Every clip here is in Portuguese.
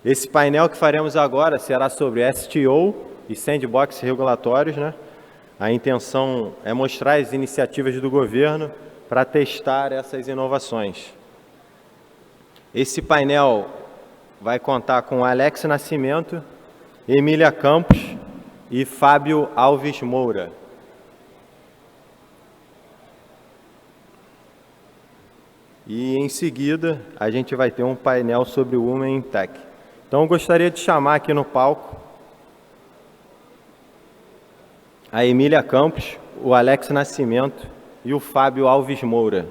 Esse painel que faremos agora será sobre STO e sandbox regulatórios, né? A intenção é mostrar as iniciativas do governo para testar essas inovações. Esse painel vai contar com Alex Nascimento, Emília Campos e Fábio Alves Moura. E em seguida a gente vai ter um painel sobre o Women in Tech. Então eu gostaria de chamar aqui no palco a Emília Campos, o Alex Nascimento e o Fábio Alves Moura.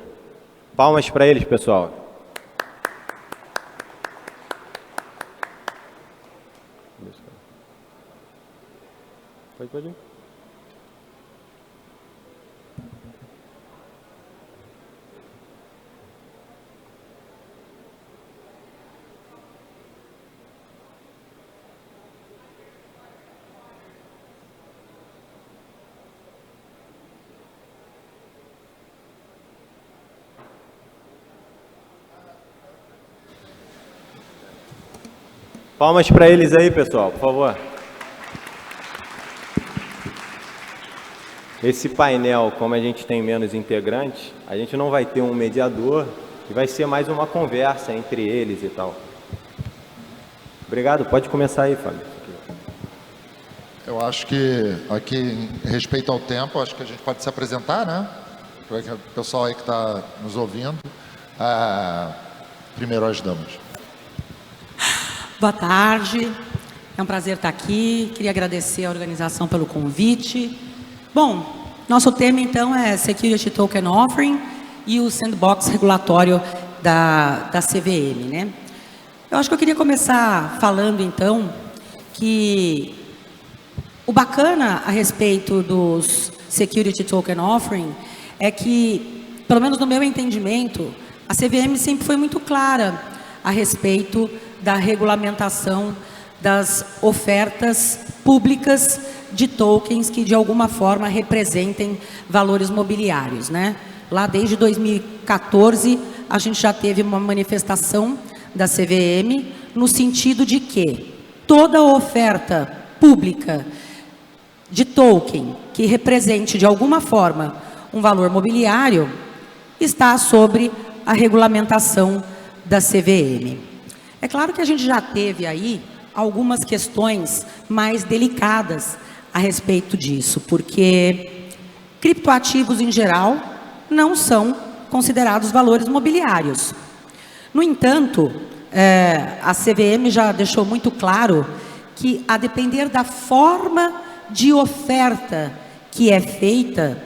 Palmas para eles, pessoal. Pode ir. Palmas para eles aí, pessoal, por favor. Esse painel, como a gente tem menos integrantes, a gente não vai ter um mediador e vai ser mais uma conversa entre eles e tal. Obrigado, pode começar aí, Fábio. Eu acho que aqui, em respeito ao tempo, acho que a gente pode se apresentar, né? Para o pessoal aí que está nos ouvindo. Primeiro as damas. Boa tarde, é um prazer estar aqui, queria agradecer a organização pelo convite. Bom, nosso tema então é Security Token Offering e o sandbox regulatório da CVM, né? Eu acho que eu queria começar falando então que o bacana a respeito dos Security Token Offering é que, pelo menos no meu entendimento, a CVM sempre foi muito clara a respeito da regulamentação das ofertas públicas de tokens que de alguma forma representem valores mobiliários, né? Lá desde 2014 a gente já teve uma manifestação da CVM no sentido de que toda oferta pública de token que represente de alguma forma um valor mobiliário está sobre a regulamentação da CVM. É claro que a gente já teve aí algumas questões mais delicadas a respeito disso, porque criptoativos em geral não são considerados valores mobiliários. No entanto, a CVM já deixou muito claro que, a depender da forma de oferta que é feita,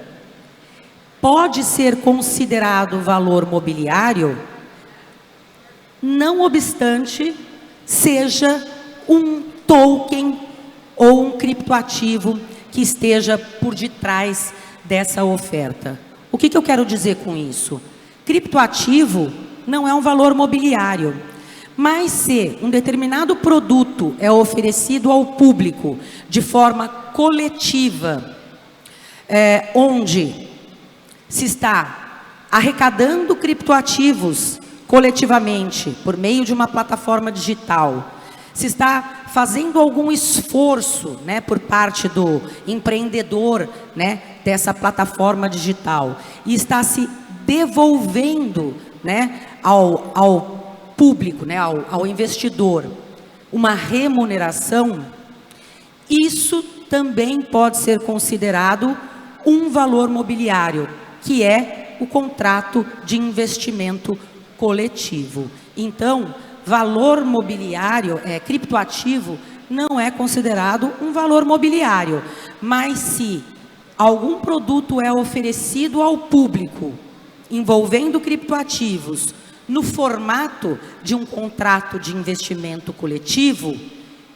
pode ser considerado valor mobiliário, não obstante seja um token ou um criptoativo que esteja por detrás dessa oferta. O que eu quero dizer com isso? Criptoativo não é um valor mobiliário, mas se um determinado produto é oferecido ao público de forma coletiva, onde se está arrecadando criptoativos coletivamente, por meio de uma plataforma digital, se está fazendo algum esforço, né, por parte do empreendedor, né, dessa plataforma digital, e está se devolvendo, né, ao público, né, ao investidor, uma remuneração, isso também pode ser considerado um valor mobiliário, que é o contrato de investimento coletivo. Então, valor mobiliário, criptoativo, não é considerado um valor mobiliário, mas se algum produto é oferecido ao público, envolvendo criptoativos, no formato de um contrato de investimento coletivo,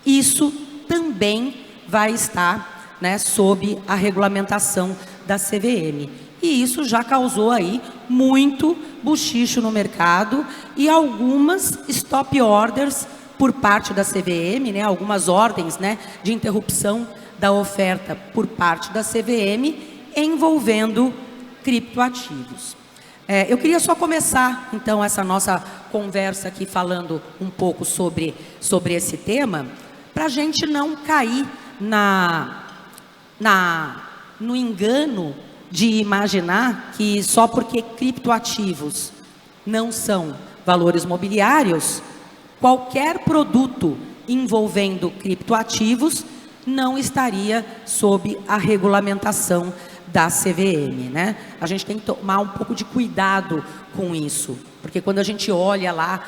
isso também vai estar, né, sob a regulamentação da CVM. E isso já causou aí muito buchicho no mercado e algumas stop orders por parte da CVM, né, algumas ordens, né, de interrupção da oferta por parte da CVM envolvendo criptoativos. Eu queria só começar, então, essa nossa conversa aqui falando um pouco sobre esse tema, para a gente não cair no engano de imaginar que só porque criptoativos não são valores mobiliários, qualquer produto envolvendo criptoativos não estaria sob a regulamentação da CVM, né? A gente tem que tomar um pouco de cuidado com isso, porque quando a gente olha lá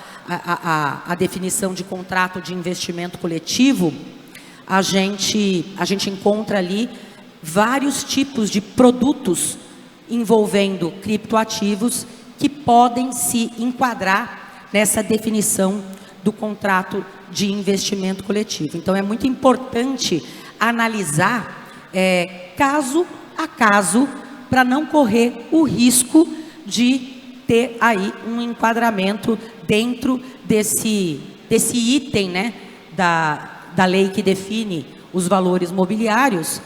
a definição de contrato de investimento coletivo, a gente encontra ali vários tipos de produtos envolvendo criptoativos que podem se enquadrar nessa definição do contrato de investimento coletivo. Então, é muito importante analisar caso a caso, para não correr o risco de ter aí um enquadramento dentro desse item, né, da lei que define os valores mobiliários,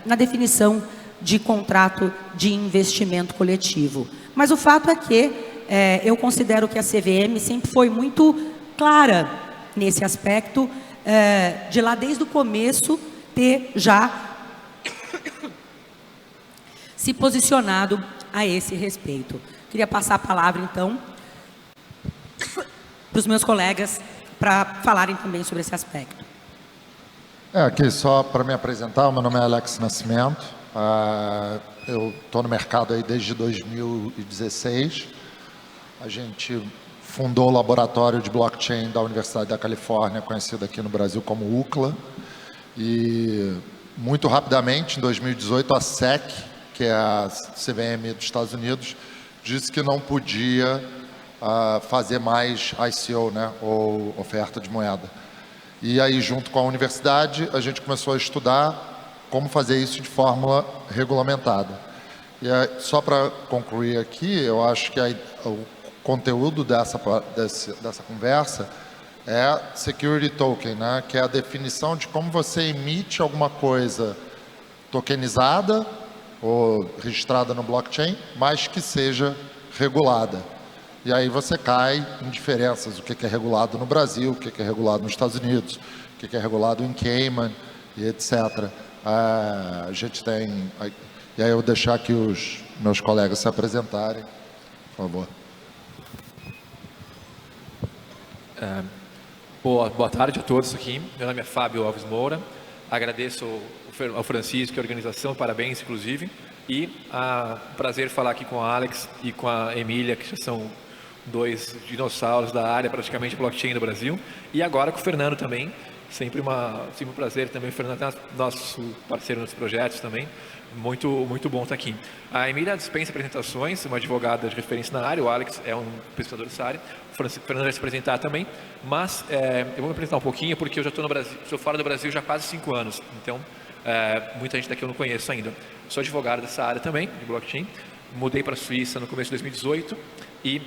na definição de contrato de investimento coletivo. Mas o fato é que eu considero que a CVM sempre foi muito clara nesse aspecto, de lá desde o começo ter já se posicionado a esse respeito. Queria passar a palavra, então, para os meus colegas, para falarem também sobre esse aspecto. Aqui só para me apresentar, meu nome é Alex Nascimento, eu estou no mercado aí desde 2016, a gente fundou o laboratório de blockchain da Universidade da Califórnia, conhecido aqui no Brasil como UCLA, e muito rapidamente, em 2018, a SEC, que é a CVM dos Estados Unidos, disse que não podia fazer mais ICO, né, ou oferta de moeda. E aí, junto com a universidade, a gente começou a estudar como fazer isso de forma regulamentada. E aí, só para concluir aqui, eu acho que o conteúdo dessa conversa é Security Token, né, que é a definição de como você emite alguma coisa tokenizada ou registrada no blockchain, mas que seja regulada. E aí você cai em diferenças, o que é regulado no Brasil, o que é regulado nos Estados Unidos, o que é regulado em Cayman, e etc. A gente tem... E aí eu vou deixar aqui os meus colegas se apresentarem, por favor. Boa tarde a todos aqui. Meu nome é Fábio Alves Moura. Agradeço ao Francisco e a organização, parabéns, inclusive. E prazer falar aqui com a Alex e com a Emília, que já são dois dinossauros da área, praticamente blockchain do Brasil. E agora com o Fernando também. Sempre um prazer também. O Fernando é nosso parceiro nos projetos também. Muito bom estar aqui. A Emília dispensa apresentações, uma advogada de referência na área. O Alex é um pesquisador dessa área. O Fernando vai se apresentar também. Mas eu vou me apresentar um pouquinho, porque eu já estou no Brasil, estou fora do Brasil já há quase 5 anos. Então, muita gente daqui eu não conheço ainda. Sou advogado dessa área também, de blockchain. Mudei para a Suíça no começo de 2018 e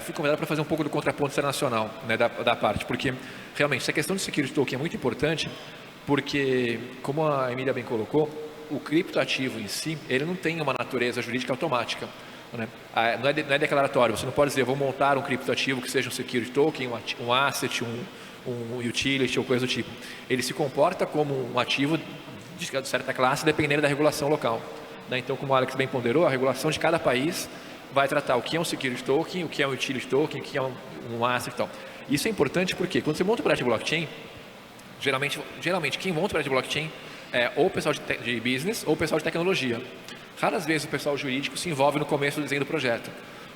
fui convidado para fazer um pouco do contraponto internacional, né, da parte, porque realmente essa questão de security token é muito importante, porque, como a Emília bem colocou, o criptoativo em si, ele não tem uma natureza jurídica automática, né? Não é declaratório, você não pode dizer, vou montar um criptoativo que seja um security token, um asset, um utility ou coisa do tipo. Ele se comporta como um ativo de certa classe, dependendo da regulação local, né? Então, como o Alex bem ponderou, a regulação de cada país vai tratar o que é um security token, o que é um utility token, o que é um asset e tal. Isso é importante porque quando você monta um projeto de blockchain, geralmente quem monta um projeto de blockchain é ou o pessoal de business ou o pessoal de tecnologia. Raras vezes o pessoal jurídico se envolve no começo do desenho do projeto.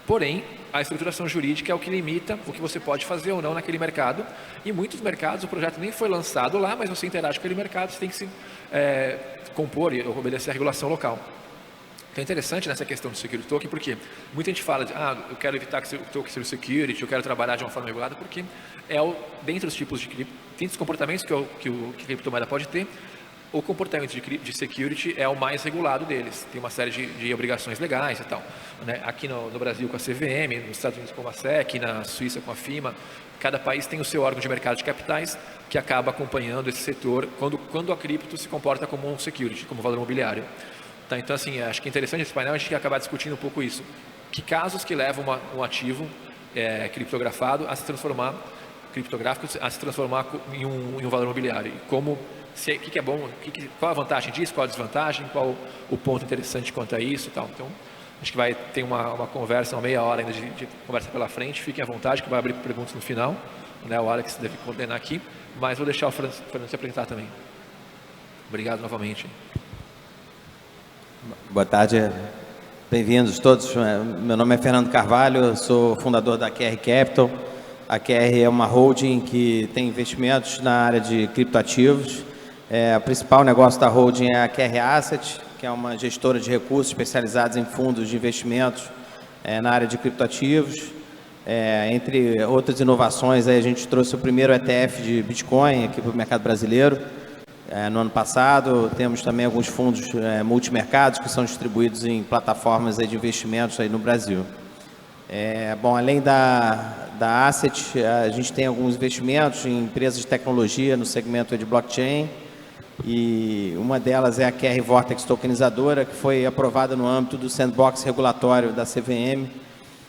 Porém, a estruturação jurídica é o que limita o que você pode fazer ou não naquele mercado. E em muitos mercados o projeto nem foi lançado lá, mas você interage com aquele mercado, você tem que se compor e obedecer à regulação local. Então é interessante nessa questão do security token, porque muita gente fala de, eu quero evitar que o token seja security, eu quero trabalhar de uma forma regulada, porque dentro dos tipos de cripto, tem os comportamentos que a criptomoeda pode ter, o comportamento de security é o mais regulado deles. Tem uma série de obrigações legais e tal, né? Aqui no Brasil com a CVM, nos Estados Unidos com a SEC, na Suíça com a FIMA, cada país tem o seu órgão de mercado de capitais que acaba acompanhando esse setor quando a cripto se comporta como um security, como valor imobiliário. Tá, então, assim, acho que é interessante esse painel a gente acabar discutindo um pouco isso. Que casos que levam um ativo criptográfico a se transformar em um valor imobiliário. E o que é bom, qual a vantagem disso, qual a desvantagem, qual o ponto interessante quanto a isso e tal. Então, acho que vai ter uma conversa, uma meia hora ainda de conversa pela frente. Fiquem à vontade, que vai abrir perguntas no final. Né, o Alex deve coordenar aqui, mas vou deixar o Fernando se apresentar também. Obrigado novamente. Boa tarde, bem-vindos todos. Meu nome é Fernando Carvalho, sou fundador da QR Capital. A QR é uma holding que tem investimentos na área de criptoativos. O principal negócio da holding é a QR Asset, que é uma gestora de recursos especializados em fundos de investimentos na área de criptoativos. Entre outras inovações, aí a gente trouxe o primeiro ETF de Bitcoin aqui para o mercado brasileiro. No ano passado, temos também alguns fundos multimercados que são distribuídos em plataformas aí de investimentos aí no Brasil. Bom, além da Asset, a gente tem alguns investimentos em empresas de tecnologia no segmento de blockchain, e uma delas é a QR Vortex Tokenizadora, que foi aprovada no âmbito do sandbox regulatório da CVM,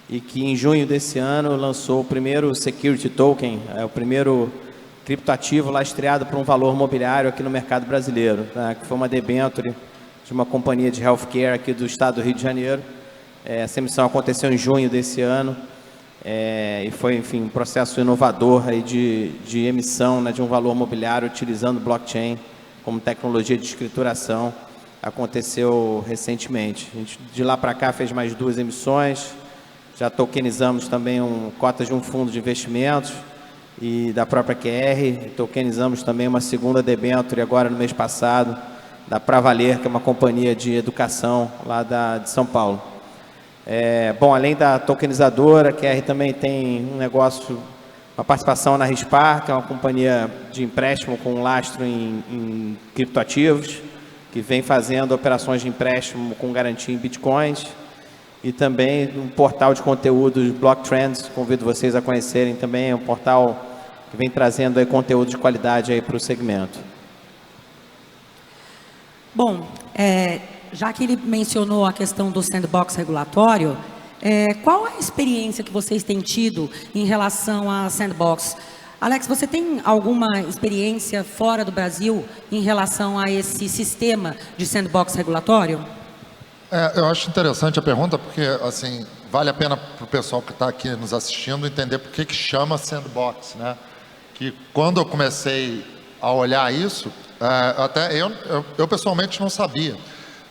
e que em junho desse ano lançou o primeiro security token, o primeiro criptoativo lastreado por um valor mobiliário aqui no mercado brasileiro, tá? Que foi uma debênture de uma companhia de healthcare aqui do estado do Rio de Janeiro. Essa emissão aconteceu em junho desse ano, e foi, enfim, um processo inovador aí de emissão, né, de um valor mobiliário utilizando blockchain como tecnologia de escrituração. Aconteceu recentemente. A gente, de lá para cá, fez mais 2 emissões, já tokenizamos também cotas de um fundo de investimentos e da própria QR, tokenizamos também uma segunda debênture agora no mês passado, da Pravaler, que é uma companhia de educação lá de São Paulo. Bom, além da tokenizadora, a QR também tem um negócio, uma participação na Rispar, que é uma companhia de empréstimo com lastro em criptoativos, que vem fazendo operações de empréstimo com garantia em bitcoins, e também um portal de conteúdos BlockTrends, convido vocês a conhecerem também, é um portal que vem trazendo aí conteúdo de qualidade aí para o segmento. Bom, já que ele mencionou a questão do sandbox regulatório, qual é a experiência que vocês têm tido em relação a sandbox? Alex, você tem alguma experiência fora do Brasil em relação a esse sistema de sandbox regulatório? Eu acho interessante a pergunta, porque assim, vale a pena para o pessoal que está aqui nos assistindo entender por que chama sandbox, né? Que quando eu comecei a olhar isso, até eu pessoalmente não sabia.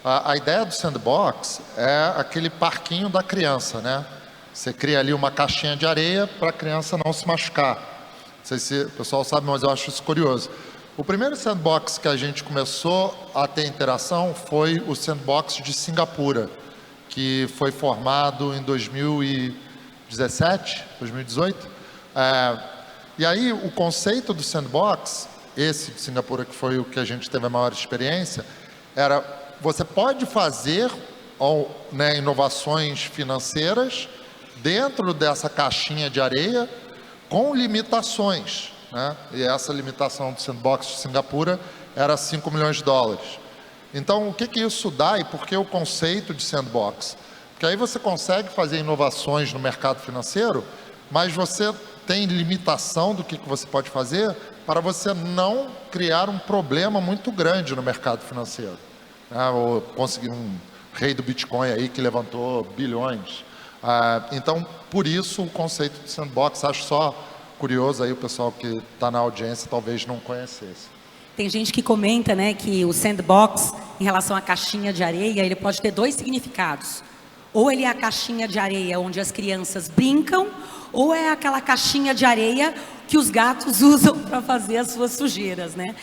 A ideia do sandbox é aquele parquinho da criança, né? Você cria ali uma caixinha de areia para a criança não se machucar. Não sei se o pessoal sabe, mas eu acho isso curioso. O primeiro sandbox que a gente começou a ter interação foi o sandbox de Singapura, que foi formado em 2017, 2018. E aí o conceito do sandbox, esse de Singapura, que foi o que a gente teve a maior experiência, era: você pode fazer inovações financeiras dentro dessa caixinha de areia com limitações, né? E essa limitação do sandbox de Singapura era $5 milhões. Então, o que isso dá e por que o conceito de sandbox? Porque aí você consegue fazer inovações no mercado financeiro, mas você tem limitação do que você pode fazer para você não criar um problema muito grande no mercado financeiro. Ou conseguir um rei do Bitcoin aí que levantou bilhões. Então, por isso o conceito de sandbox, acho só curioso aí o pessoal que está na audiência talvez não conhecesse. Tem gente que comenta, né, que o sandbox, em relação à caixinha de areia, ele pode ter 2 significados. Ou ele é a caixinha de areia onde as crianças brincam, ou é aquela caixinha de areia que os gatos usam para fazer as suas sujeiras, né?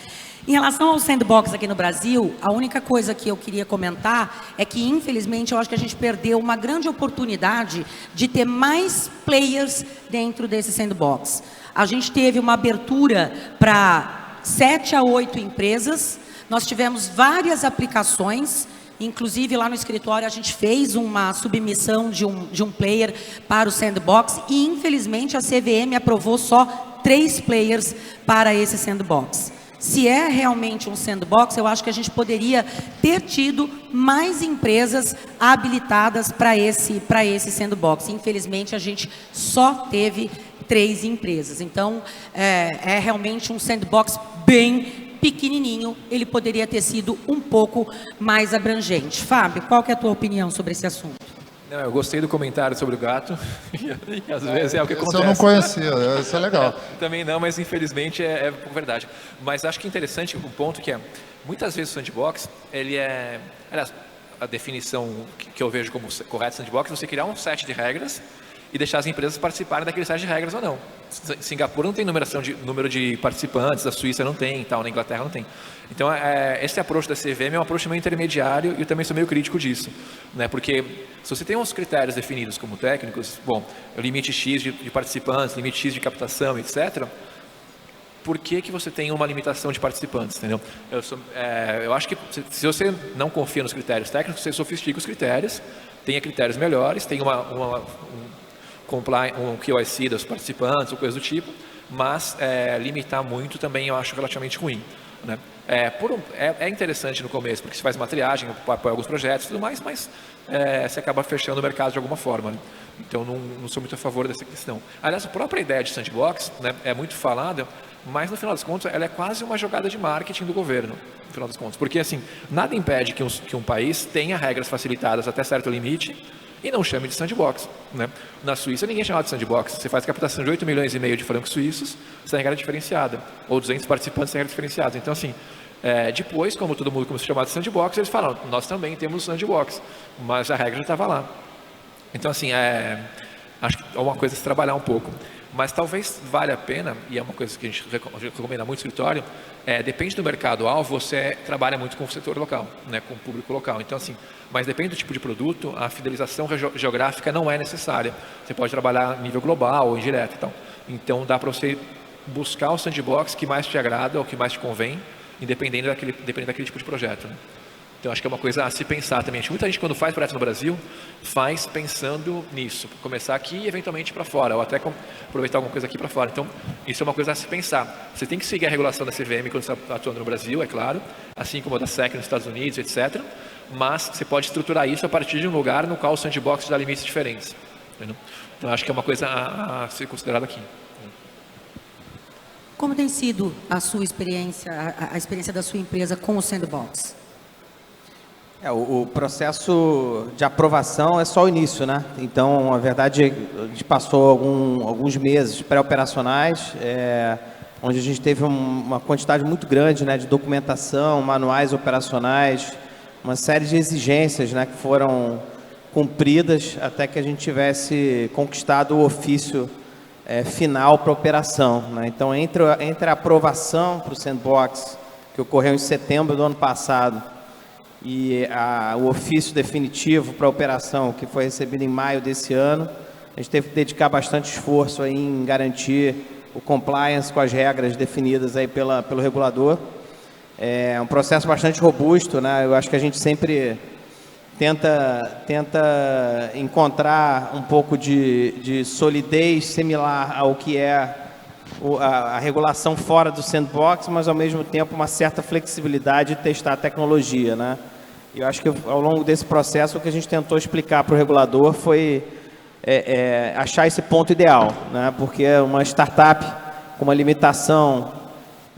Em relação ao sandbox aqui no Brasil, a única coisa que eu queria comentar é que, infelizmente, eu acho que a gente perdeu uma grande oportunidade de ter mais players dentro desse sandbox. A gente teve uma abertura para 7 a 8 empresas, nós tivemos várias aplicações, inclusive lá no escritório a gente fez uma submissão de um player para o sandbox e, infelizmente, a CVM aprovou só 3 players para esse sandbox. se é realmente um sandbox, eu acho que a gente poderia ter tido mais empresas habilitadas para esse sandbox. Infelizmente, a gente só teve 3 empresas. Então, é realmente um sandbox bem pequenininho. Ele poderia ter sido um pouco mais abrangente. Fábio, qual que é a tua opinião sobre esse assunto? Não, eu gostei do comentário sobre o gato, e às vezes é o que acontece. Isso eu não conhecia, isso é legal. Também não, mas infelizmente é verdade. Mas acho que é interessante o ponto que é, muitas vezes o sandbox, ele é... Aliás, a definição que eu vejo como correto sandbox é você criar um set de regras e deixar as empresas participarem daquele set de regras ou não. Singapura não tem número de participantes, a Suíça não tem, tal, na Inglaterra não tem. Então, esse approach da CVM é um approach meio intermediário e eu também sou meio crítico disso, né? Porque se você tem uns critérios definidos como técnicos, bom, limite X de participantes, limite X de captação, etc., por que você tem uma limitação de participantes, entendeu? Eu acho que se você não confia nos critérios técnicos, você sofistica os critérios, tenha critérios melhores, tem um QIC dos participantes ou coisa do tipo, mas limitar muito também eu acho relativamente ruim, né? É interessante no começo, porque você faz uma triagem, apoia alguns projetos e tudo mais, mas você acaba fechando o mercado de alguma forma, né? Então não sou muito a favor dessa questão. Aliás, a própria ideia de sandbox, né, é muito falada, mas no final das contas ela é quase uma jogada de marketing do governo, no final das contas, porque assim, nada impede que um país tenha regras facilitadas até certo limite e não chame de sandbox, né? Na Suíça ninguém chama de sandbox. Você faz captação de 8,5 milhões de francos suíços, você tem regra diferenciada, ou 200 participantes sem regra diferenciada. Então assim, depois, como todo mundo começou a chamar de sandbox, eles falam, nós também temos sandbox, mas a regra já estava lá. Então assim, acho que é uma coisa a se trabalhar um pouco. Mas talvez valha a pena, e é uma coisa que a gente recomenda muito no escritório, depende do mercado-alvo, você trabalha muito com o setor local, né, com o público local. Então, assim, mas depende do tipo de produto, a fidelização geográfica não é necessária. Você pode trabalhar a nível global ou indireto. Então dá para você buscar o sandbox que mais te agrada ou que mais te convém, dependendo daquele tipo de projeto, né? Então, acho que é uma coisa a se pensar também. Muita gente, quando faz projeto no Brasil, faz pensando nisso. Começar aqui e, eventualmente, para fora. Ou até aproveitar alguma coisa aqui para fora. Então, isso é uma coisa a se pensar. Você tem que seguir a regulação da CVM quando você está atuando no Brasil, é claro. Assim como a da SEC nos Estados Unidos, etc. Mas você pode estruturar isso a partir de um lugar no qual o sandbox dá limites diferentes. Entendeu? Então, acho que é uma coisa a ser considerada aqui. Como tem sido a sua experiência, a experiência da sua empresa com o sandbox? O processo de aprovação é só o início, né? Então, a verdade, a gente passou alguns meses pré-operacionais, onde a gente teve uma quantidade muito grande, né, de documentação, manuais operacionais, uma série de exigências, né, que foram cumpridas até que a gente tivesse conquistado o ofício final para a operação, né? Então, entre a aprovação para o sandbox, que ocorreu em setembro do ano passado, e o ofício definitivo para a operação, que foi recebido em maio desse ano, a gente teve que dedicar bastante esforço aí em garantir o compliance com as regras definidas aí pelo regulador. É um processo bastante robusto, né? Eu acho que a gente sempre tenta encontrar um pouco de solidez similar ao que é a regulação fora do sandbox, mas ao mesmo tempo uma certa flexibilidade de testar a tecnologia, né? Eu acho que ao longo desse processo o que a gente tentou explicar para o regulador foi achar esse ponto ideal, né? Porque uma startup com uma limitação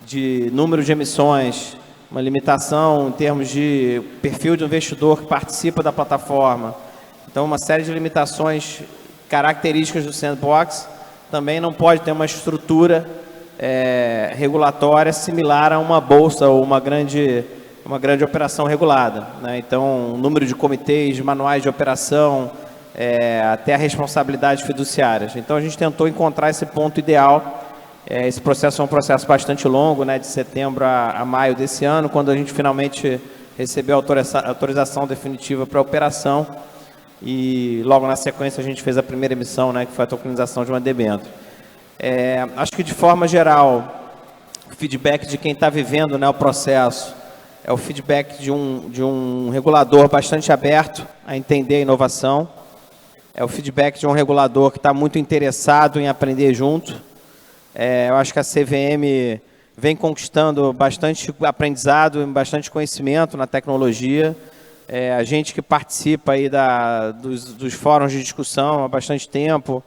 de número de emissões, uma limitação em termos de perfil de investidor que participa da plataforma, então uma série de limitações características do sandbox, também não pode ter uma estrutura regulatória similar a uma bolsa ou uma grande operação regulada, né? Então, o número de comitês, de manuais de operação, até a responsabilidade fiduciárias. Então, a gente tentou encontrar esse ponto ideal. Esse processo é um processo bastante longo, né, de setembro a maio desse ano, quando a gente finalmente recebeu a autorização definitiva para a operação. E logo na sequência a gente fez a primeira emissão, né, que foi a tokenização de uma debênture. Acho que de forma geral, o feedback de quem está vivendo, né, o processo é o feedback de um regulador bastante aberto a entender a inovação, é o feedback de um regulador que está muito interessado em aprender junto. Eu acho que a CVM vem conquistando bastante aprendizado, bastante conhecimento na tecnologia. A gente que participa aí dos fóruns de discussão há bastante tempo,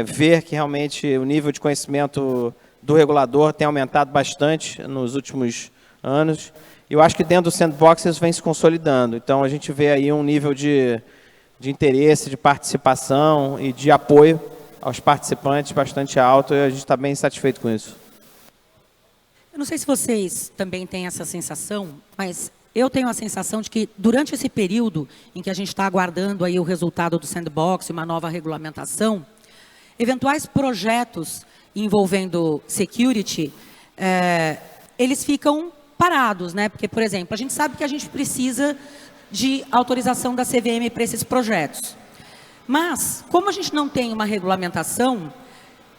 ver que realmente o nível de conhecimento do regulador tem aumentado bastante nos últimos anos. E eu acho que dentro do Sandbox isso vem se consolidando. Então, a gente vê aí um nível de interesse, de participação e de apoio aos participantes bastante alto, e a gente está bem satisfeito com isso. Eu não sei se vocês também têm essa sensação, mas eu tenho a sensação de que durante esse período em que a gente está aguardando aí o resultado do Sandbox e uma nova regulamentação, eventuais projetos envolvendo security, eles ficam parados, né? Porque, por exemplo, a gente sabe que a gente precisa de autorização da CVM para esses projetos. Mas, como a gente não tem uma regulamentação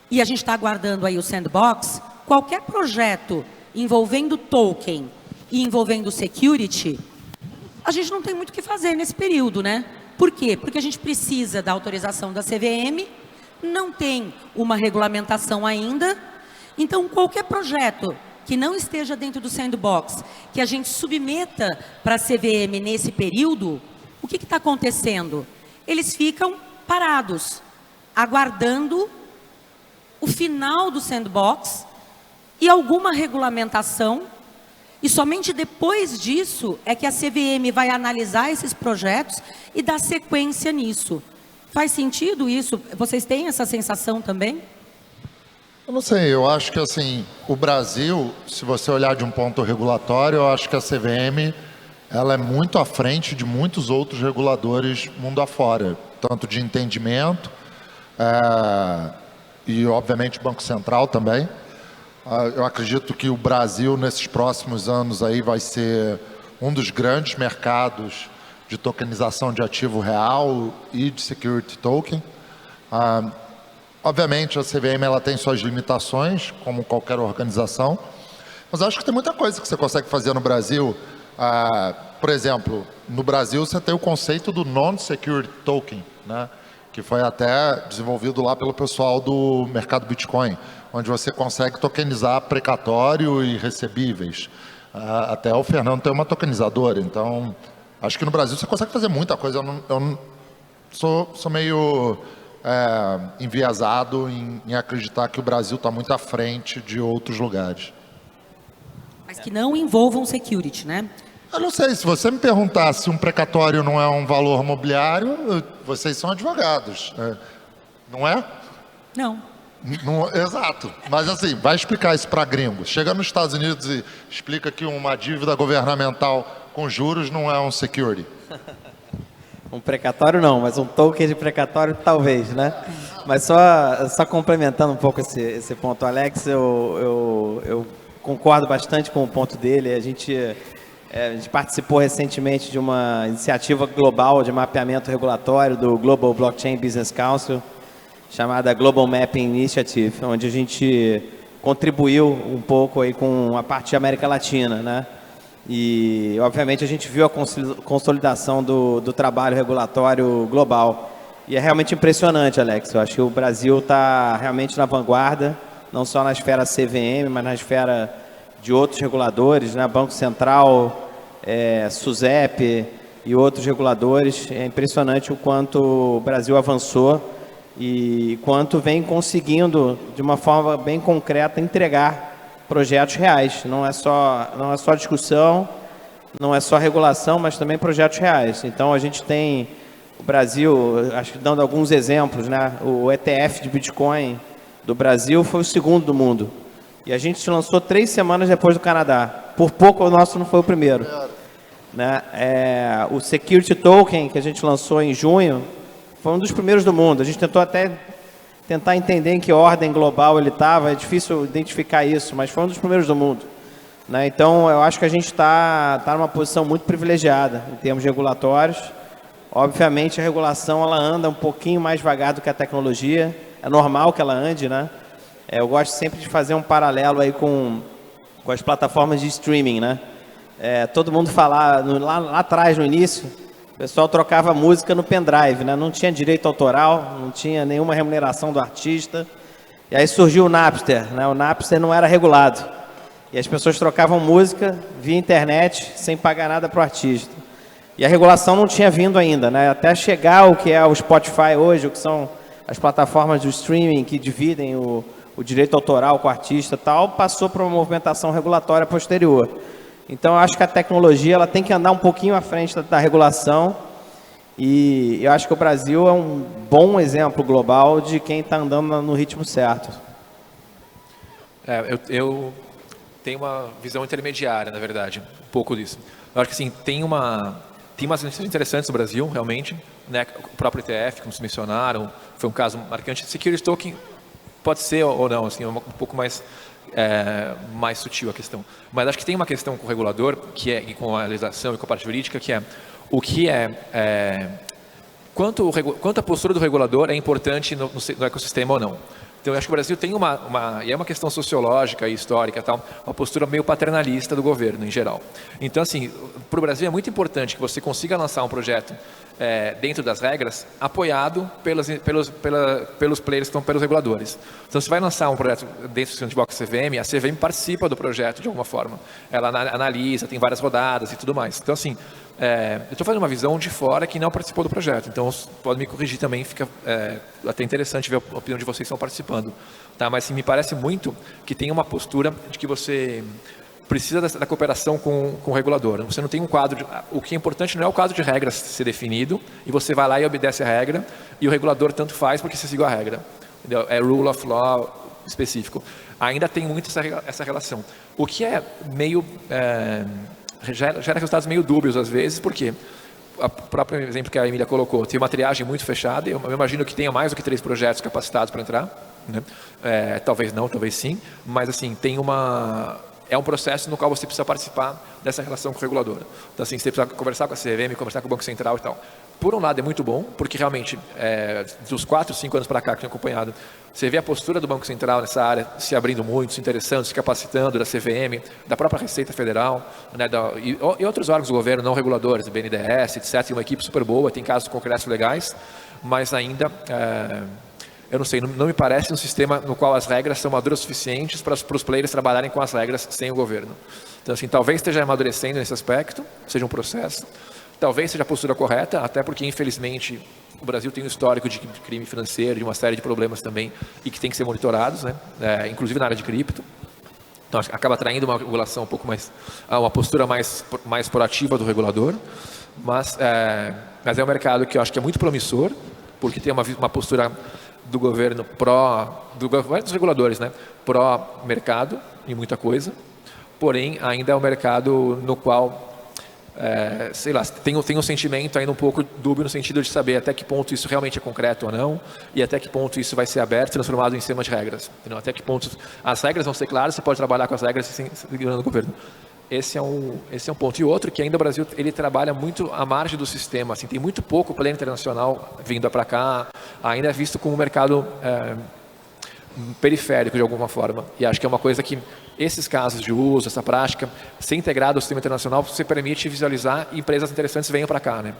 e a gente está aguardando aí o Sandbox, qualquer projeto envolvendo token e envolvendo security, a gente não tem muito o que fazer nesse período, né? Por quê? Porque a gente precisa da autorização da CVM, não tem uma regulamentação ainda, então qualquer projeto que não esteja dentro do Sandbox, que a gente submeta para a CVM nesse período, o que está acontecendo? Eles ficam parados, aguardando o final do Sandbox e alguma regulamentação, e somente depois disso é que a CVM vai analisar esses projetos e dar sequência nisso. Faz sentido isso? Vocês têm essa sensação também? Eu não sei, eu acho que assim, o Brasil, se você olhar de um ponto regulatório, eu acho que a CVM ela é muito à frente de muitos outros reguladores mundo afora, tanto de entendimento e, obviamente, o Banco Central também. Eu acredito que o Brasil, nesses próximos anos, aí, vai ser um dos grandes mercados de tokenização de ativo real e de security token. Obviamente, a CVM ela tem suas limitações, como qualquer organização, mas acho que tem muita coisa que você consegue fazer no Brasil. Por exemplo, no Brasil você tem o conceito do non-security token, né? Que foi até desenvolvido lá pelo pessoal do mercado Bitcoin, onde você consegue tokenizar precatório e recebíveis. Até o Fernando tem uma tokenizadora, então acho que no Brasil você consegue fazer muita coisa. Eu sou meio enviesado em acreditar que o Brasil está muito à frente de outros lugares. Mas que não envolvam security, né? Eu não sei, se você me perguntar se um precatório não é um valor mobiliário, vocês são advogados, não é? Não. Exato, mas assim, vai explicar isso para gringos. Chega nos Estados Unidos e explica que uma dívida governamental com juros não é um security. Um precatório não, mas um token de precatório talvez, né? Mas só complementando um pouco esse ponto, Alex, eu concordo bastante com o ponto dele. A gente participou recentemente de uma iniciativa global de mapeamento regulatório do Global Blockchain Business Council, chamada Global Mapping Initiative, onde a gente contribuiu um pouco aí com a parte de América Latina, né? E, obviamente, a gente viu a consolidação do trabalho regulatório global. E é realmente impressionante, Alex. Eu acho que o Brasil está realmente na vanguarda, não só na esfera CVM, mas na esfera de outros reguladores, né? Banco Central, SUSEP e outros reguladores. É impressionante o quanto o Brasil avançou e quanto vem conseguindo, de uma forma bem concreta, entregar projetos reais. Não é só discussão, não é só regulação, mas também projetos reais. Então, a gente tem o Brasil, acho que dando alguns exemplos, né? O ETF de Bitcoin do Brasil foi o segundo do mundo. E a gente se lançou 3 semanas depois do Canadá. Por pouco o nosso não foi o primeiro. Né? O Security Token, que a gente lançou em junho, foi um dos primeiros do mundo. A gente tentou até tentar entender em que ordem global ele estava. É difícil identificar isso, mas foi um dos primeiros do mundo. Né? Então, eu acho que a gente está numa posição muito privilegiada em termos regulatórios. Obviamente, a regulação ela anda um pouquinho mais devagar do que a tecnologia. É normal que ela ande, né? Eu gosto sempre de fazer um paralelo aí com as plataformas de streaming, né? Todo mundo fala, lá atrás, no início, o pessoal trocava música no pendrive, né? Não tinha direito autoral, não tinha nenhuma remuneração do artista. E aí surgiu o Napster, né? O Napster não era regulado. E as pessoas trocavam música via internet sem pagar nada para o artista. E a regulação não tinha vindo ainda, né? Até chegar o que é o Spotify hoje, o que são as plataformas do streaming que dividem o direito autoral com o artista e tal, passou por uma movimentação regulatória posterior. Então, eu acho que a tecnologia ela tem que andar um pouquinho à frente da regulação, e eu acho que o Brasil é um bom exemplo global de quem está andando no ritmo certo. Eu tenho uma visão intermediária, na verdade, um pouco disso. Eu acho que assim, tem umas iniciativas interessantes no Brasil, realmente, né? O próprio ETF, como se mencionaram, foi um caso marcante. Security Token pode ser ou não, assim, um pouco mais sutil a questão. Mas acho que tem uma questão com o regulador, que é, e com a legislação e com a parte jurídica, que é o que quanto a postura do regulador é importante no ecossistema ou não. Então, eu acho que o Brasil tem e é uma questão sociológica e histórica, tal, uma postura meio paternalista do governo, em geral. Então, assim, para o Brasil é muito importante que você consiga lançar um projeto dentro das regras, apoiado pelos players que estão pelos reguladores. Então, se vai lançar um projeto dentro do Sandbox CVM, a CVM participa do projeto de alguma forma. Ela analisa, tem várias rodadas e tudo mais. Então, assim, eu estou fazendo uma visão de fora que não participou do projeto. Então, pode me corrigir também, fica até interessante ver a opinião de vocês que estão participando. Tá? Mas, assim, me parece muito que tem uma postura de que você precisa da cooperação com o regulador. Você não tem um quadro... O que é importante não é o quadro de regras ser definido, e você vai lá e obedece a regra, e o regulador tanto faz porque você seguiu a regra. Entendeu? É rule of law específico. Ainda tem muito essa relação. O que é meio... gera resultados meio dúbios às vezes, porque o próprio exemplo que a Emília colocou, tem uma triagem muito fechada, eu imagino que tenha mais do que 3 projetos capacitados para entrar, né? Talvez não, talvez sim, mas assim, é um processo no qual você precisa participar dessa relação com o regulador. Então, assim, você precisa conversar com a CVM, conversar com o Banco Central e tal. Por um lado, é muito bom, porque realmente, dos 4, 5 anos para cá que eu tenho acompanhado, você vê a postura do Banco Central nessa área se abrindo muito, se interessando, se capacitando, da CVM, da própria Receita Federal, né, e outros órgãos do governo não reguladores, BNDES, etc. Tem uma equipe super boa, tem casos concretos legais, mas ainda... eu não sei, não me parece um sistema no qual as regras são maduras suficientes para os players trabalharem com as regras sem o governo. Então, assim, talvez esteja amadurecendo nesse aspecto, seja um processo, talvez seja a postura correta, até porque, infelizmente, o Brasil tem um histórico de crime financeiro, de uma série de problemas também, e que tem que ser monitorados, né? Inclusive na área de cripto. Então, acaba atraindo uma regulação um pouco mais, uma postura mais proativa do regulador, mas é um mercado que eu acho que é muito promissor, porque tem uma postura do governo dos reguladores, né, pró-mercado em muita coisa, porém ainda é um mercado no qual, sei lá, tem um sentimento ainda um pouco dúbio no sentido de saber até que ponto isso realmente é concreto ou não, e até que ponto isso vai ser aberto, transformado em sistema de regras. Entendeu? Até que ponto as regras vão ser claras, você pode trabalhar com as regras sem ignorando o governo. Esse é um ponto. E outro, que ainda o Brasil ele trabalha muito à margem do sistema. Assim, tem muito pouco player internacional vindo para cá. Ainda é visto como um mercado periférico, de alguma forma. E acho que é uma coisa que esses casos de uso, essa prática, ser integrado ao sistema internacional, você permite visualizar e empresas interessantes venham para cá, né?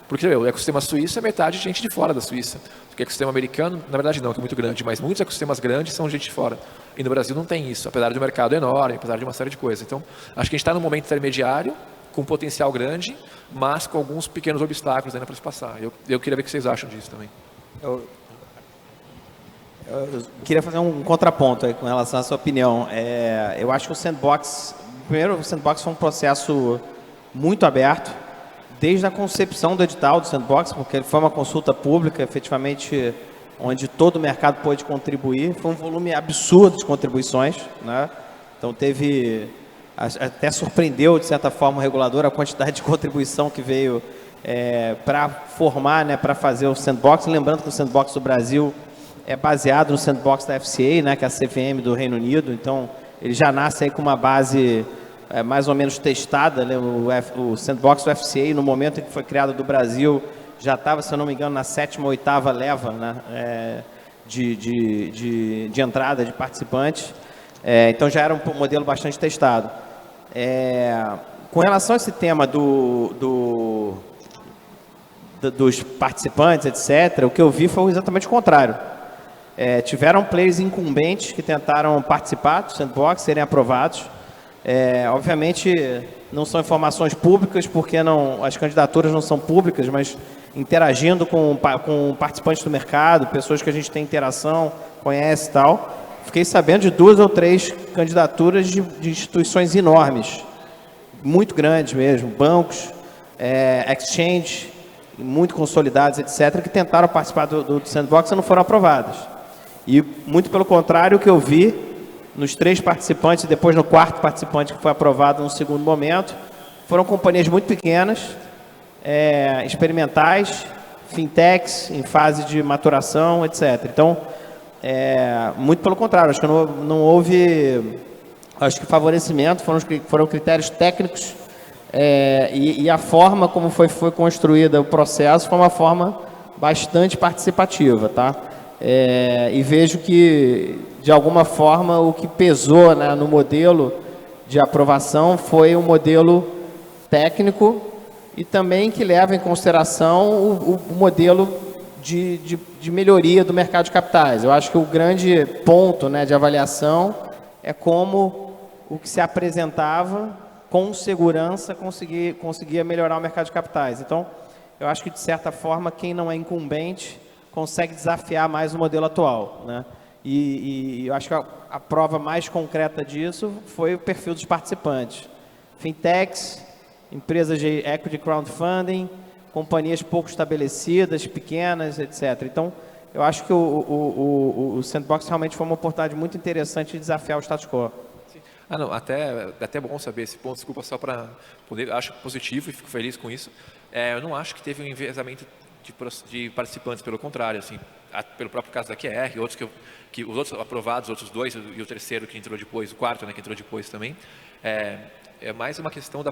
Porque o ecossistema suíço é metade de gente de fora da Suíça. Porque o ecossistema americano, na verdade não, que é muito grande, mas muitos ecossistemas grandes são gente de fora. E no Brasil não tem isso, apesar de um mercado enorme, apesar de uma série de coisas. Então, acho que a gente está num momento intermediário, com um potencial grande, mas com alguns pequenos obstáculos ainda para se passar. Eu queria ver o que vocês acham disso também. Eu queria fazer um contraponto aí com relação à sua opinião. Eu acho que o Sandbox... Primeiro, o Sandbox foi um processo muito aberto, desde a concepção do edital do Sandbox, porque ele foi uma consulta pública, efetivamente, onde todo o mercado pôde contribuir. Foi um volume absurdo de contribuições, né? Então, até surpreendeu, de certa forma, o regulador a quantidade de contribuição que veio para formar, né, para fazer o Sandbox. Lembrando que o Sandbox do Brasil é baseado no Sandbox da FCA, né, que é a CVM do Reino Unido. Então, ele já nasce aí com uma base mais ou menos testada, né? O Sandbox do FCA, no momento em que foi criado do Brasil, já estava, se eu não me engano, na 7ª ou 8ª leva, né, de entrada de participantes. Então já era um modelo bastante testado. Com relação a esse tema dos participantes, etc., o que eu vi foi exatamente o contrário. Tiveram players incumbentes que tentaram participar do Sandbox, serem aprovados. Obviamente, não são informações públicas, porque as candidaturas não são públicas, mas interagindo com participantes do mercado, pessoas que a gente tem interação, conhece e tal, fiquei sabendo de 2 ou 3 candidaturas de instituições enormes, muito grandes mesmo, bancos, exchange, muito consolidados, etc., que tentaram participar do Sandbox e não foram aprovadas. E, muito pelo contrário, o que eu vi nos 3 participantes, e depois no 4º participante que foi aprovado no segundo momento, foram companhias muito pequenas, experimentais, fintechs, em fase de maturação, etc. Então, muito pelo contrário, acho que não houve, acho que favorecimento, foram critérios técnicos, e a forma como foi construída o processo foi uma forma bastante participativa, tá? E vejo que, de alguma forma, o que pesou, né, no modelo de aprovação foi um modelo técnico e também que leva em consideração o modelo de melhoria do mercado de capitais. Eu acho que o grande ponto, né, de avaliação é como o que se apresentava com segurança conseguia melhorar o mercado de capitais. Então, eu acho que, de certa forma, quem não é incumbente consegue desafiar mais o modelo atual, né? E eu acho que a prova mais concreta disso foi o perfil dos participantes. Fintechs, empresas de equity crowdfunding, companhias pouco estabelecidas, pequenas, etc. Então, eu acho que o Sandbox realmente foi uma oportunidade muito interessante de desafiar o status quo. Não, até bom saber esse ponto, desculpa só para poder, acho positivo e fico feliz com isso. Eu não acho que teve um enviesamento de participantes, pelo contrário, assim, pelo próprio caso da QR, outros que os outros aprovados, os outros 2 e o terceiro que entrou depois, o 4º, né, que entrou depois também, é mais uma questão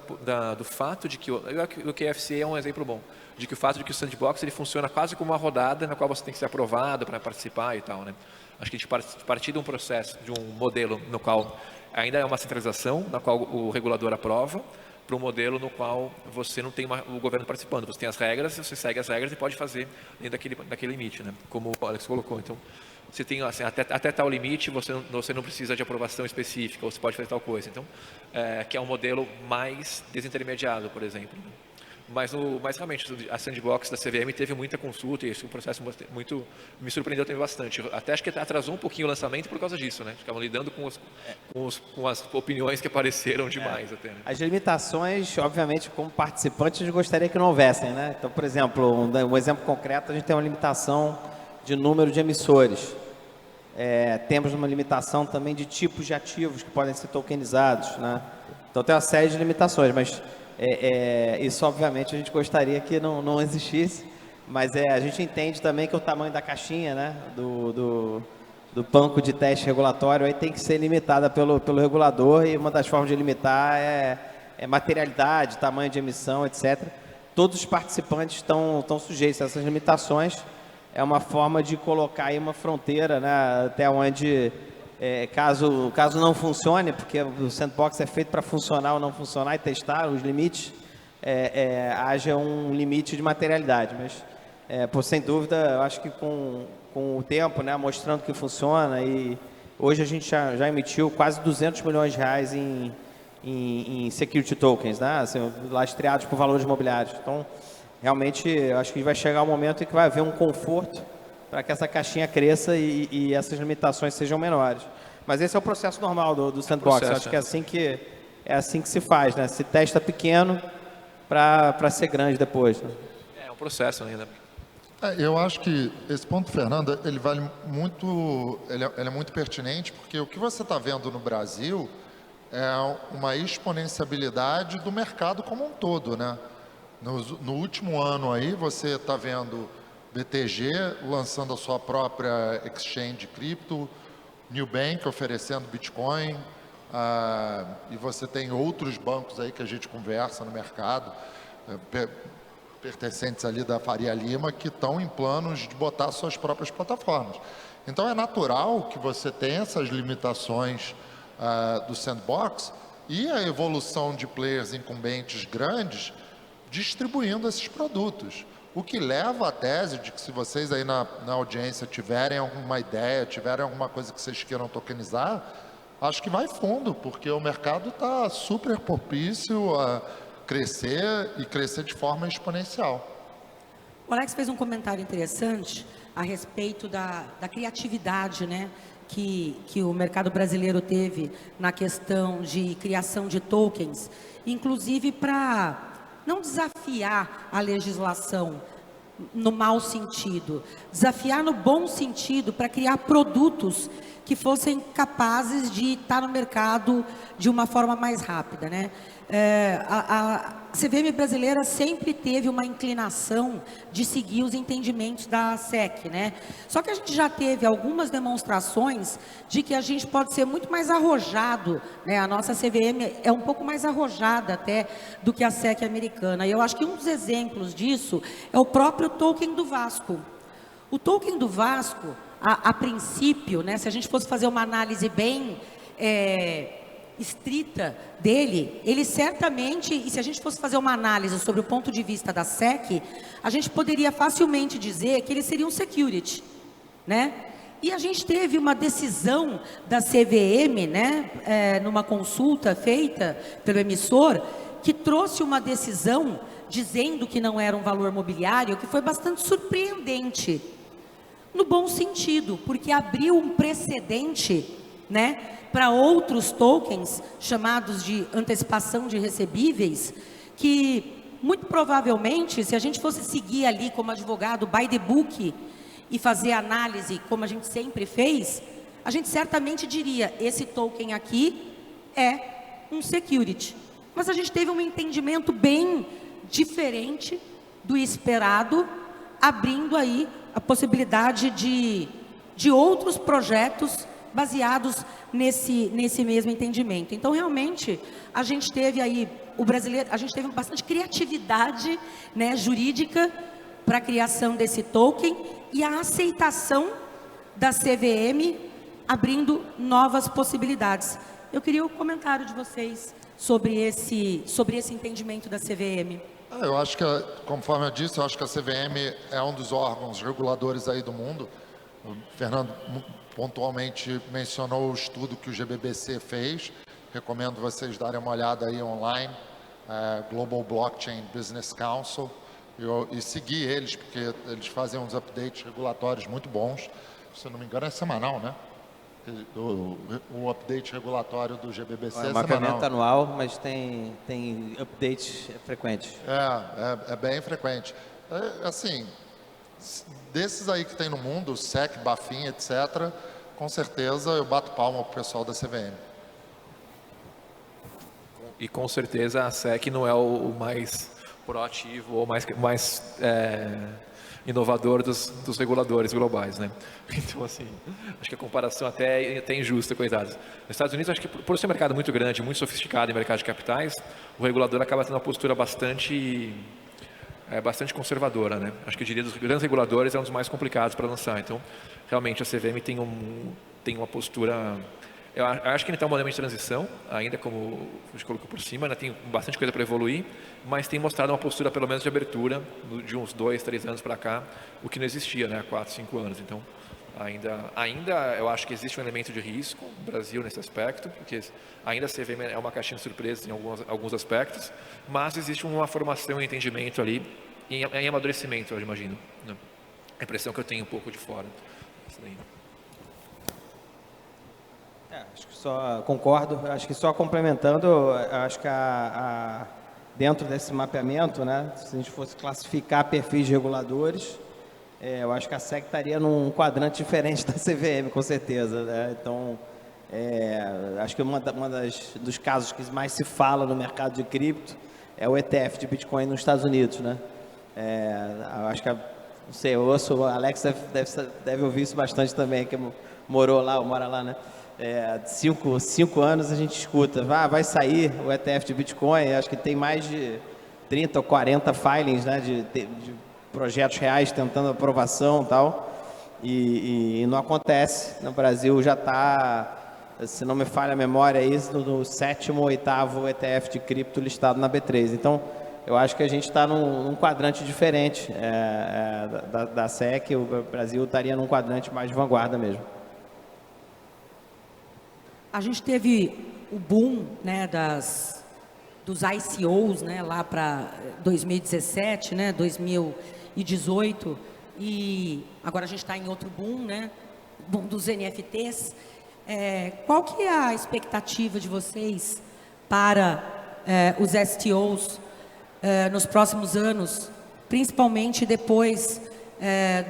do fato de que o KFC é um exemplo bom, de que o fato de que o Sandbox ele funciona quase como uma rodada na qual você tem que ser aprovado para participar e tal, né? Acho que a gente partir de um processo, de um modelo no qual ainda é uma centralização, na qual o regulador aprova, para um modelo no qual você não tem o governo participando, você tem as regras, você segue as regras e pode fazer dentro daquele limite, né? Como o Alex colocou. Então, você tem assim, até tal limite, você não precisa de aprovação específica, ou você pode fazer tal coisa. Então, que é um modelo mais desintermediado, por exemplo. Mas realmente, a Sandbox da CVM teve muita consulta e esse processo me surpreendeu também bastante. Até acho que atrasou um pouquinho o lançamento por causa disso, né? Ficavam lidando com as opiniões que apareceram demais até. Né? As limitações, obviamente, como participantes, a gente gostaria que não houvessem, né? Então, por exemplo, um exemplo concreto, a gente tem uma limitação de número de emissores. Temos uma limitação também de tipos de ativos que podem ser tokenizados, né? Então, tem uma série de limitações, mas isso, obviamente, a gente gostaria que não existisse, mas a gente entende também que o tamanho da caixinha, né, do banco de teste regulatório aí tem que ser limitada pelo regulador, e uma das formas de limitar é materialidade, tamanho de emissão, etc. Todos os participantes estão sujeitos a essas limitações. É uma forma de colocar aí uma fronteira, né, até onde... caso não funcione, porque o Sandbox é feito para funcionar ou não funcionar e testar os limites, haja um limite de materialidade. Mas, sem dúvida, eu acho que com o tempo, né, mostrando que funciona, e hoje a gente já emitiu quase 200 milhões de reais em security tokens, né, assim, lastreados por valores imobiliários. Então, realmente, eu acho que vai chegar um momento em que vai haver um conforto para que essa caixinha cresça e essas limitações sejam menores. Mas esse é o processo normal do Sandbox. Acho que é assim que se faz, né? Se testa pequeno para ser grande depois. Né? É um processo ainda. Eu acho que esse ponto, Fernanda, ele vale muito, ele é muito pertinente, porque o que você está vendo no Brasil é uma exponenciabilidade do mercado como um todo, né? No último ano aí, você está vendo BTG lançando a sua própria exchange de cripto, Nubank oferecendo Bitcoin, e você tem outros bancos aí que a gente conversa no mercado, pertencentes ali da Faria Lima, que estão em planos de botar suas próprias plataformas. Então é natural que você tenha essas limitações do Sandbox e a evolução de players incumbentes grandes distribuindo esses produtos. O que leva à tese de que, se vocês aí na audiência tiverem alguma ideia, tiverem alguma coisa que vocês queiram tokenizar, acho que vai fundo, porque o mercado está super propício a crescer e crescer de forma exponencial. O Alex fez um comentário interessante a respeito da criatividade, né, que o mercado brasileiro teve na questão de criação de tokens, inclusive para não desafiar a legislação no mau sentido, desafiar no bom sentido para criar produtos que fossem capazes de estar no mercado de uma forma mais rápida, né? A CVM brasileira sempre teve uma inclinação de seguir os entendimentos da SEC, né? Só que a gente já teve algumas demonstrações de que a gente pode ser muito mais arrojado, né? A nossa CVM é um pouco mais arrojada até do que a SEC americana. E eu acho que um dos exemplos disso é o próprio token do Vasco. O token do Vasco, a princípio, né? Se a gente fosse fazer uma análise bem estrita dele, ele certamente, e se a gente fosse fazer uma análise sobre o ponto de vista da SEC, a gente poderia facilmente dizer que ele seria um security, né? E a gente teve uma decisão da CVM, né, numa consulta feita pelo emissor, que trouxe uma decisão dizendo que não era um valor mobiliário, que foi bastante surpreendente, no bom sentido, porque abriu um precedente, né, para outros tokens chamados de antecipação de recebíveis, que muito provavelmente, se a gente fosse seguir ali como advogado by the book e fazer análise como a gente sempre fez, a gente certamente diria, esse token aqui é um security. Mas a gente teve um entendimento bem diferente do esperado, abrindo aí a possibilidade de outros projetos baseados nesse mesmo entendimento. Então, realmente, a gente teve aí, a gente teve bastante criatividade, né, jurídica para a criação desse token e a aceitação da CVM abrindo novas possibilidades. Eu queria o comentário de vocês sobre esse entendimento da CVM. Eu acho que, conforme eu disse, eu acho que a CVM é um dos órgãos reguladores aí do mundo. O Fernando pontualmente mencionou o estudo que o GBBC fez. Recomendo vocês darem uma olhada aí online, Global Blockchain Business Council, e seguir eles, porque eles fazem uns updates regulatórios muito bons. Se eu não me engano, é semanal, né? O update regulatório do GBBC é semanal. É mapeamento anual, mas tem updates frequentes. É bem frequente. Assim, desses aí que tem no mundo, SEC, BaFin, etc., com certeza eu bato palma pro pessoal da CVM. E com certeza a SEC não é o mais proativo ou mais inovador dos reguladores globais, né? Então, assim, acho que a comparação até é injusta, coitados. Nos Estados Unidos, acho que por ser um mercado muito grande, muito sofisticado em mercado de capitais, o regulador acaba tendo uma postura bastante conservadora, né? Acho que eu diria dos grandes reguladores é um dos mais complicados para lançar. Então, realmente a CVM tem uma postura. Eu acho que ainda está um momento de transição, ainda como a gente colocou por cima, né? Tem bastante coisa para evoluir, mas tem mostrado uma postura pelo menos de abertura de uns 2, 3 anos para cá, o que não existia, né, há 4, 5 anos. Então, ainda eu acho que existe um elemento de risco no Brasil nesse aspecto, porque ainda a CVM é uma caixinha de surpresas em alguns aspectos, mas existe uma formação e entendimento ali, em amadurecimento, eu imagino, né? A impressão que eu tenho um pouco de fora. Isso daí. Acho que só concordo, acho que só complementando, acho que dentro desse mapeamento, né, se a gente fosse classificar perfis de reguladores, eu acho que a SEC estaria num quadrante diferente da CVM, com certeza, né? Então, acho que dos casos que mais se fala no mercado de cripto é o ETF de Bitcoin nos Estados Unidos, né? Acho que, não sei, eu ouço, o Alex deve ouvir isso bastante também, que mora lá, né? 5 anos a gente escuta, vai sair o ETF de Bitcoin, acho que tem mais de 30 ou 40 filings, né, de projetos reais tentando aprovação e tal, e não acontece. No Brasil já está, se não me falha a memória, no 7º ou 8º ETF de cripto listado na B3. Então, eu acho que a gente está num quadrante diferente da SEC, o Brasil estaria num quadrante mais de vanguarda mesmo. A gente teve o boom, né, dos ICOs, né, lá para 2017, né, 2018, e agora a gente está em outro boom, né, boom dos NFTs. Qual que é a expectativa de vocês para os STOs nos próximos anos, principalmente depois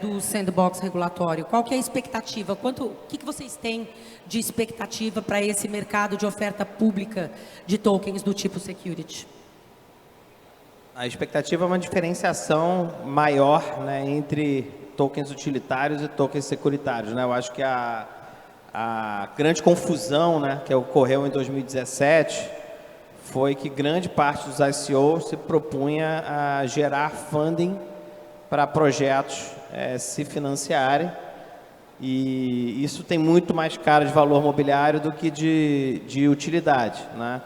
do sandbox regulatório? Qual que é a expectativa? O que vocês têm de expectativa para esse mercado de oferta pública de tokens do tipo security? A expectativa é uma diferenciação maior, né, entre tokens utilitários e tokens securitários, né? Eu acho que a grande confusão, né, que ocorreu em 2017 foi que grande parte dos ICOs se propunha a gerar funding para projetos se financiarem, e isso tem muito mais cara de valor mobiliário do que de utilidade, né?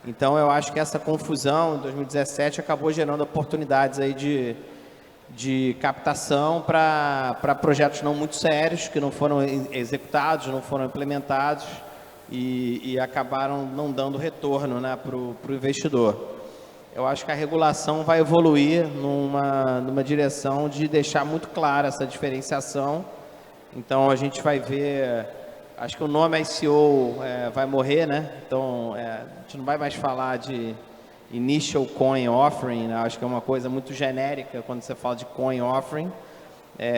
Então eu acho que essa confusão em 2017 acabou gerando oportunidades aí de captação para projetos não muito sérios, que não foram executados, não foram implementados e acabaram não dando retorno, né, para o investidor. Eu acho que a regulação vai evoluir numa direção de deixar muito clara essa diferenciação. Então a gente vai ver, acho que o nome ICO vai morrer, né? Então a gente não vai mais falar de Initial Coin Offering, né? Acho que é uma coisa muito genérica quando você fala de Coin Offering.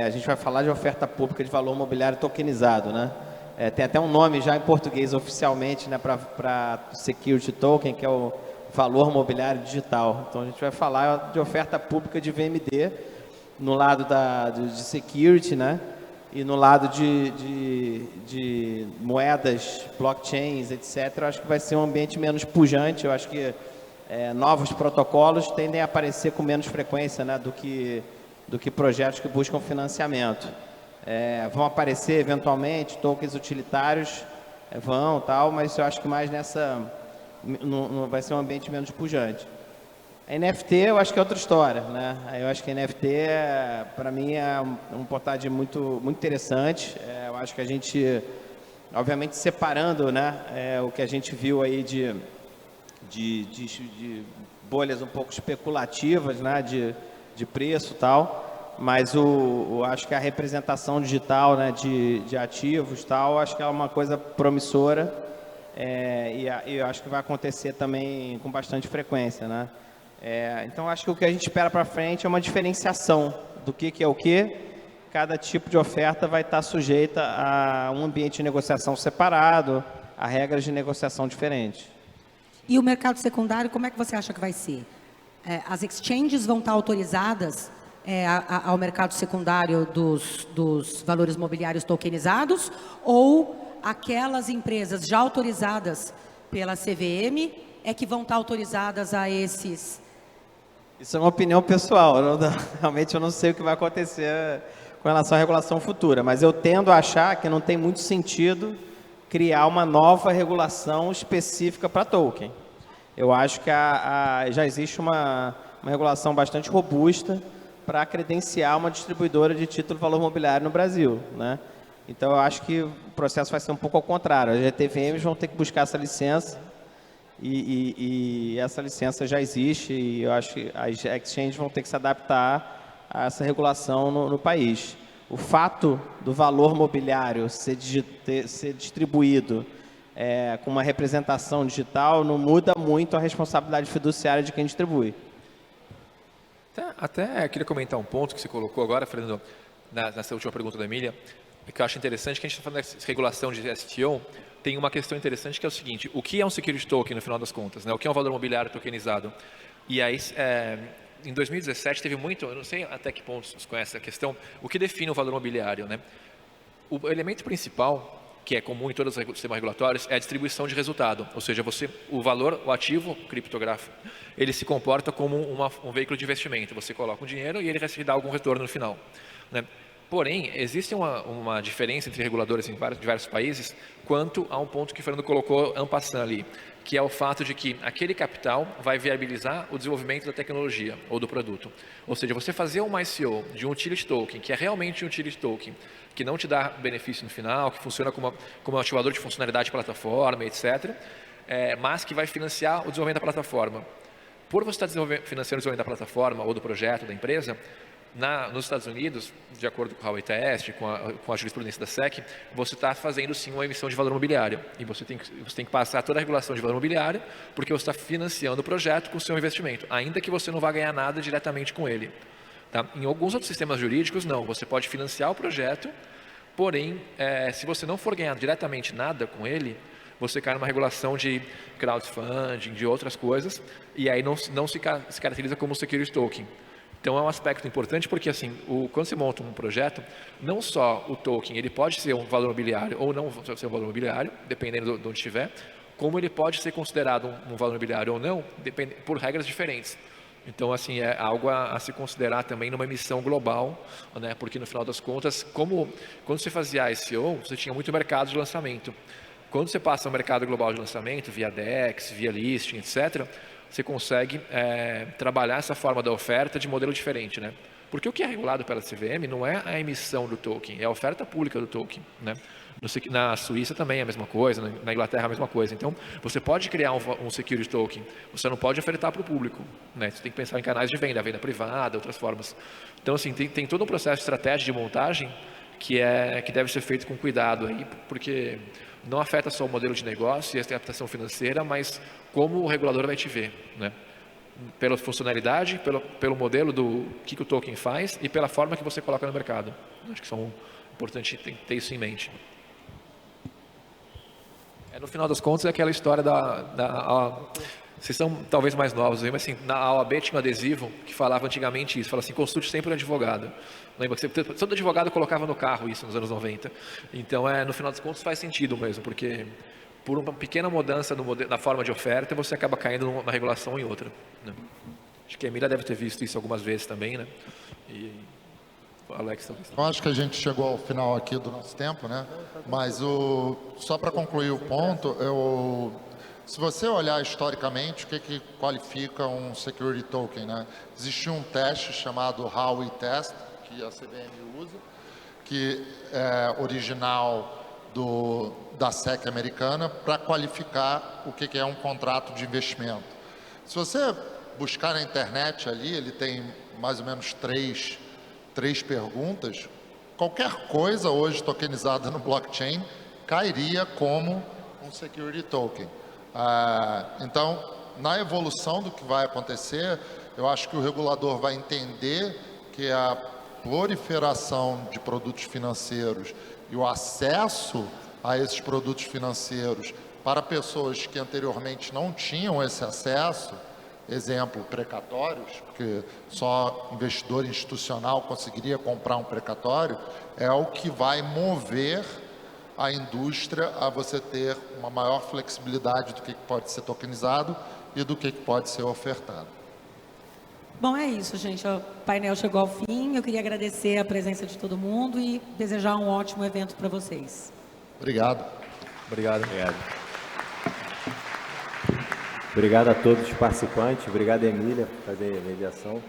A gente vai falar de oferta pública de valor mobiliário tokenizado, né? Tem até um nome já em português oficialmente, né, para Security Token, que é o valor mobiliário digital. Então a gente vai falar de oferta pública de VMD no lado de security, né? E no lado de moedas, blockchains, etc., eu acho que vai ser um ambiente menos pujante. Eu acho que novos protocolos tendem a aparecer com menos frequência, né, do que projetos que buscam financiamento. Vão aparecer eventualmente tokens utilitários, tal, mas eu acho que mais vai ser um ambiente menos pujante. A NFT eu acho que é outra história, né? Eu acho que a NFT, para mim, é um portal muito, muito interessante. Eu acho que a gente, obviamente, separando, né, o que a gente viu aí de bolhas um pouco especulativas, né, de preço e tal, mas acho que a representação digital, né, de ativos tal, acho que é uma coisa promissora, e eu acho que vai acontecer também com bastante frequência, né? Então acho que o que a gente espera para frente é uma diferenciação do que é o que. Cada tipo de oferta vai estar sujeita a um ambiente de negociação separado, a regras de negociação diferentes. E o mercado secundário, como é que você acha que vai ser? As exchanges vão estar autorizadas ao mercado secundário dos valores mobiliários tokenizados, ou aquelas empresas já autorizadas pela CVM que vão estar autorizadas a esses? Isso é uma opinião pessoal, realmente eu não sei o que vai acontecer com relação à regulação futura, mas eu tendo a achar que não tem muito sentido criar uma nova regulação específica para token. Eu acho que já existe uma regulação bastante robusta para credenciar uma distribuidora de título de valor mobiliário no Brasil, né? Então eu acho que o processo vai ser um pouco ao contrário. As GTVMs vão ter que buscar essa licença, e essa licença já existe, e eu acho que as exchanges vão ter que se adaptar a essa regulação no país. O fato do valor mobiliário ser distribuído com uma representação digital não muda muito a responsabilidade fiduciária de quem distribui. Até queria comentar um ponto que você colocou agora, Fernando, nessa última pergunta da Emília, que eu acho interessante, que a gente está falando da regulação de STO. Tem uma questão interessante que é o seguinte: o que é um security token no final das contas, né? O que é um valor mobiliário tokenizado? E aí, em 2017 teve muito, eu não sei até que ponto vocês conhecem a questão, o que define o valor mobiliário, né? O elemento principal, que é comum em todos os sistemas regulatórios, é a distribuição de resultado, ou seja, o valor, o ativo criptográfico, ele se comporta como um veículo de investimento. Você coloca um dinheiro e ele vai te dar algum retorno no final, né? Porém, existe uma diferença entre reguladores em diversos países quanto a um ponto que o Fernando colocou en passant ali, que é o fato de que aquele capital vai viabilizar o desenvolvimento da tecnologia ou do produto. Ou seja, você fazer uma ICO de um utility token, que é realmente um utility token, que não te dá benefício no final, que funciona como um ativador de funcionalidade de plataforma, etc., mas que vai financiar o desenvolvimento da plataforma. Por você estar financiando o desenvolvimento da plataforma ou do projeto da empresa, nos Estados Unidos, de acordo com o Huawei Test, com a jurisprudência da SEC, você está fazendo sim uma emissão de valor imobiliário. E você tem que passar toda a regulação de valor imobiliário, porque você está financiando o projeto com o seu investimento, ainda que você não vá ganhar nada diretamente com ele. Tá? Em alguns outros sistemas jurídicos, não. Você pode financiar o projeto, porém, se você não for ganhar diretamente nada com ele, você cai numa regulação de crowdfunding, de outras coisas, e aí não se caracteriza como security token. Então é um aspecto importante porque assim, quando você monta um projeto, não só o token ele pode ser um valor imobiliário ou não ser um valor imobiliário, dependendo de onde estiver, como ele pode ser considerado um valor imobiliário ou não, por regras diferentes. Então assim, é algo a se considerar também numa emissão global, né? Porque no final das contas, quando você fazia ICO, você tinha muito mercado de lançamento. Quando você passa no mercado global de lançamento, via DEX, via listing, etc., você consegue trabalhar essa forma da oferta de modelo diferente, né? Porque o que é regulado pela CVM não é a emissão do token, é a oferta pública do token, né? Na Suíça também é a mesma coisa, na Inglaterra é a mesma coisa. Então, você pode criar um security token, você não pode ofertar para o público, né? Você tem que pensar em canais de venda privada, outras formas. Então, assim, tem todo um processo estratégico de montagem que deve ser feito com cuidado aí, porque não afeta só o modelo de negócio e a captação financeira, mas como o regulador vai te ver, né? Pela funcionalidade, pelo modelo do que o token faz e pela forma que você coloca no mercado. Acho que são importante ter isso em mente. No final das contas, é aquela história vocês são talvez mais novos, mas assim, na OAB tinha um adesivo que falava antigamente isso, falava assim, consulte sempre um advogado. Lembra que todo advogado colocava no carro isso nos anos 90. Então, no final das contas, faz sentido mesmo, porque por uma pequena mudança na forma de oferta, você acaba caindo numa regulação em outra, né? Acho que a Emília deve ter visto isso algumas vezes também, né? E o Alex talvez. Eu acho que a gente chegou ao final aqui do nosso tempo, né? Mas só para concluir o ponto, se você olhar historicamente, o que qualifica um security token, né? Existe um teste chamado Huawei Test, que a CVM usa, que é original da SEC americana, para qualificar o que é um contrato de investimento. Se você buscar na internet ali, ele tem mais ou menos três perguntas. Qualquer coisa hoje tokenizada no blockchain cairia como um security token. Então, na evolução do que vai acontecer, eu acho que o regulador vai entender que a proliferação de produtos financeiros e o acesso a esses produtos financeiros para pessoas que anteriormente não tinham esse acesso, exemplo, precatórios, porque só investidor institucional conseguiria comprar um precatório, é o que vai mover a indústria a você ter uma maior flexibilidade do que pode ser tokenizado e do que pode ser ofertado. Bom, é isso, gente. O painel chegou ao fim. Eu queria agradecer a presença de todo mundo e desejar um ótimo evento para vocês. Obrigado. Obrigado. Obrigado a todos os participantes. Obrigado, Emília, por fazer a mediação.